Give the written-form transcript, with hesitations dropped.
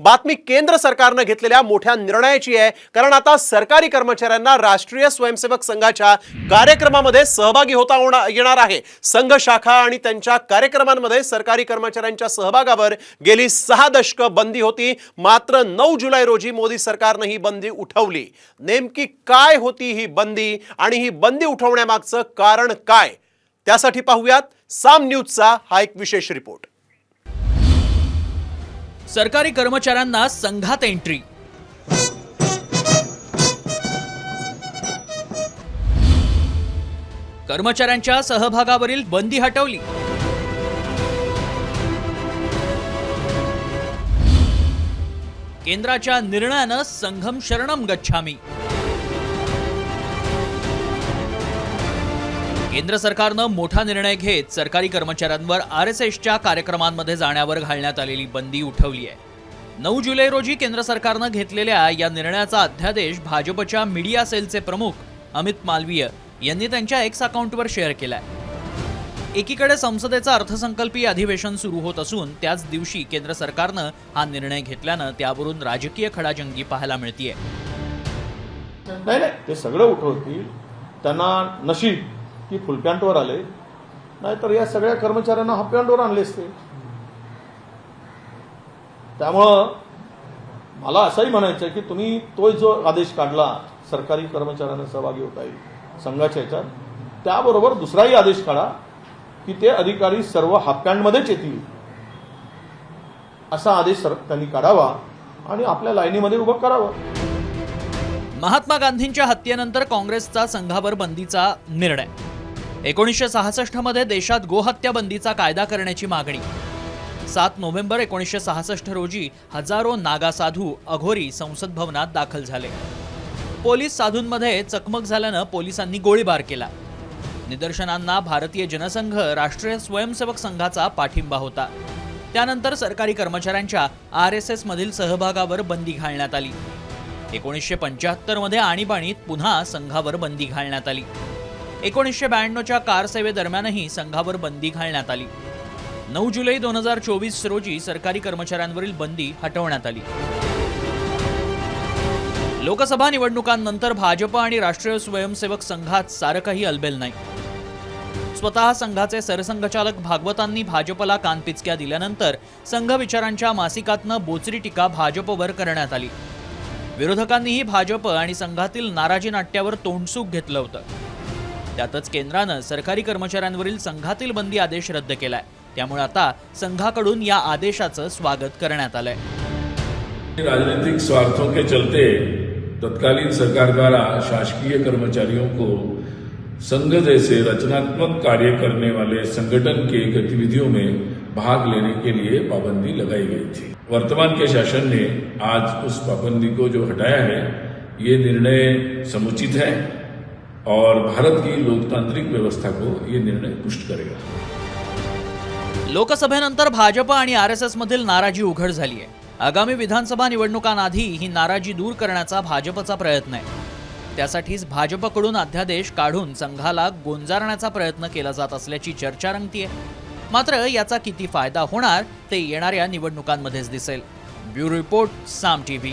बातमी केंद्र सरकारने घेतलेल्या मोठ्या निर्णयाची आहे। कारण आता सरकारी कर्मचाऱ्यांना राष्ट्रीय स्वयंसेवक संघाच्या कार्यक्रमामध्ये सहभागी होता येणार आहे। संघ शाखा आणि त्यांच्या कार्यक्रमांमध्ये सरकारी कर्मचाऱ्यांच्या सहभागावर गेली 6 दशकं बंदी होती। मात्र 9 जुलै रोजी मोदी सरकारने ही बंदी उठवली। नेमकी काय होती ही बंदी आणि ही बंदी उठवण्यामागचं कारण काय, त्यासाठी पाहूयात साम न्यूजचा हा एक विशेष रिपोर्ट। सरकारी कर्मचाऱ्यांना संघात एंट्री। कर्मचाऱ्यांच्या सहभागावरील बंदी हटवली। केंद्राच्या निर्णयानं संघम शरणम गच्छामी। केंद्र सरकारनं मोठा निर्णय घेत सरकारी कर्मचाऱ्यांवर आरएसएसच्या कार्यक्रमांमध्ये जाण्यावर घालण्यात आलेली बंदी उठवली आहे। 9 जुलै रोजी केंद्र सरकारनं घेतलेल्या या निर्णयाचा अध्यादेश भाजपच्या मीडिया सेलचे प्रमुख अमित मालवीय यांनी त्यांच्या एक्स अकाउंटवर शेअर केलाय। एकीकडे संसदेचं अर्थसंकल्पीय अधिवेशन सुरू होत असून त्याच दिवशी केंद्र सरकारनं हा निर्णय घेतल्यानं त्यावरून राजकीय खडाजंगी पाहायला मिळतेय। नाही ते सगळं उठवतील, त्यांना नशीब की फुल पॅन्टवर आले, नाहीतर या सगळ्या कर्मचाऱ्यांना हाफ पॅन्टवर आणले असते। त्यामुळं मला असंही म्हणायचं की तुम्ही तो जो आदेश काढला सरकारी कर्मचाऱ्यांना सहभागी होता येईल संघाच्या ह्याच्यात, त्याबरोबर दुसराही आदेश काढा की ते अधिकारी सर्व हाफ पॅन्टमध्येच येतील, असा आदेश त्यांनी काढावा आणि आपल्या लाईनीमध्ये उभं करावं। महात्मा गांधींच्या हत्येनंतर काँग्रेसचा संघावर बंदीचा निर्णय। 1966 मध्ये देशात गोहत्या बंदीचा कायदा करण्याची मागणी। 7 नोव्हेंबर 1966 रोजी हजारो नागा साधू अघोरी संसद भवनात दाखल झाले। पोलीस साधूंमध्ये चकमक झाल्यानं पोलिसांनी गोळीबार केला। निदर्शनांना भारतीय जनसंघ राष्ट्रीय स्वयंसेवक संघाचा पाठिंबा होता। त्यानंतर सरकारी कर्मचाऱ्यांच्या आरएसएस मधील सहभागावर बंदी घालण्यात आली। 1975 मध्ये आणीबाणीत पुन्हा संघावर बंदी घालण्यात आली। 1992च्या कार सेवेदरम्यानही संघावर बंदी घालण्यात आली। 9 जुलै 2024 रोजी सरकारी कर्मचाऱ्यांवरील बंदी हटवण्यात आली। लोकसभा निवडणुकांनंतर भाजप आणि राष्ट्रीय स्वयंसेवक संघात सारं काही अलबेल नाही। स्वतः संघाचे सरसंघचालक भागवतांनी भाजपला कानपिचक्या दिल्यानंतर संघ विचारांच्या मासिकातनं बोचरी टीका भाजपवर करण्यात आली। विरोधकांनीही भाजप आणि संघातील नाराजी नाट्यावर तोंडसूक घेतलं होतं। त्यातच केंद्रानं सरकारी कर्मचाऱ्यांवरील संघातील बंदी आदेश रद्द केलाय। त्यामुळे आता संघाकडून या आदेशाचं स्वागत करण्यात आलंय। राजनीतिक स्वार्थों के चलते तत्कालीन सरकार द्वारा शासकीय कर्मचारियों को संघ जैसे रचनात्मक कार्य करने वाले संगठन के गतिविधियों में भाग लेने के लिए पाबंदी लगाई गई थी। वर्तमान के शासन ने आज उस पाबंदी को जो हटाया है, ये निर्णय समुचित है और भारत की लोकतांत्रिक व्यवस्था को ये निर्णय पुष्ट करेगा। लोकसभेनंतर भाजप आणि आरएसएस मधील नाराजी उघड झाली आहे। आगामी विधानसभा निवडणुकांआधी ही नाराजी दूर करण्याचा भाजपचा प्रयत्न आहे। त्यासाठीच भाजपकडून अध्यादेश काढून संघाला गोंजारण्याचा प्रयत्न केला जात असल्याची चर्चा रंगतीये। मात्र याचा किती फायदा होणार ते येणाऱ्या निवडणुकांमध्येच दिसेल। ब्युरो रिपोर्ट, साम टीव्ही।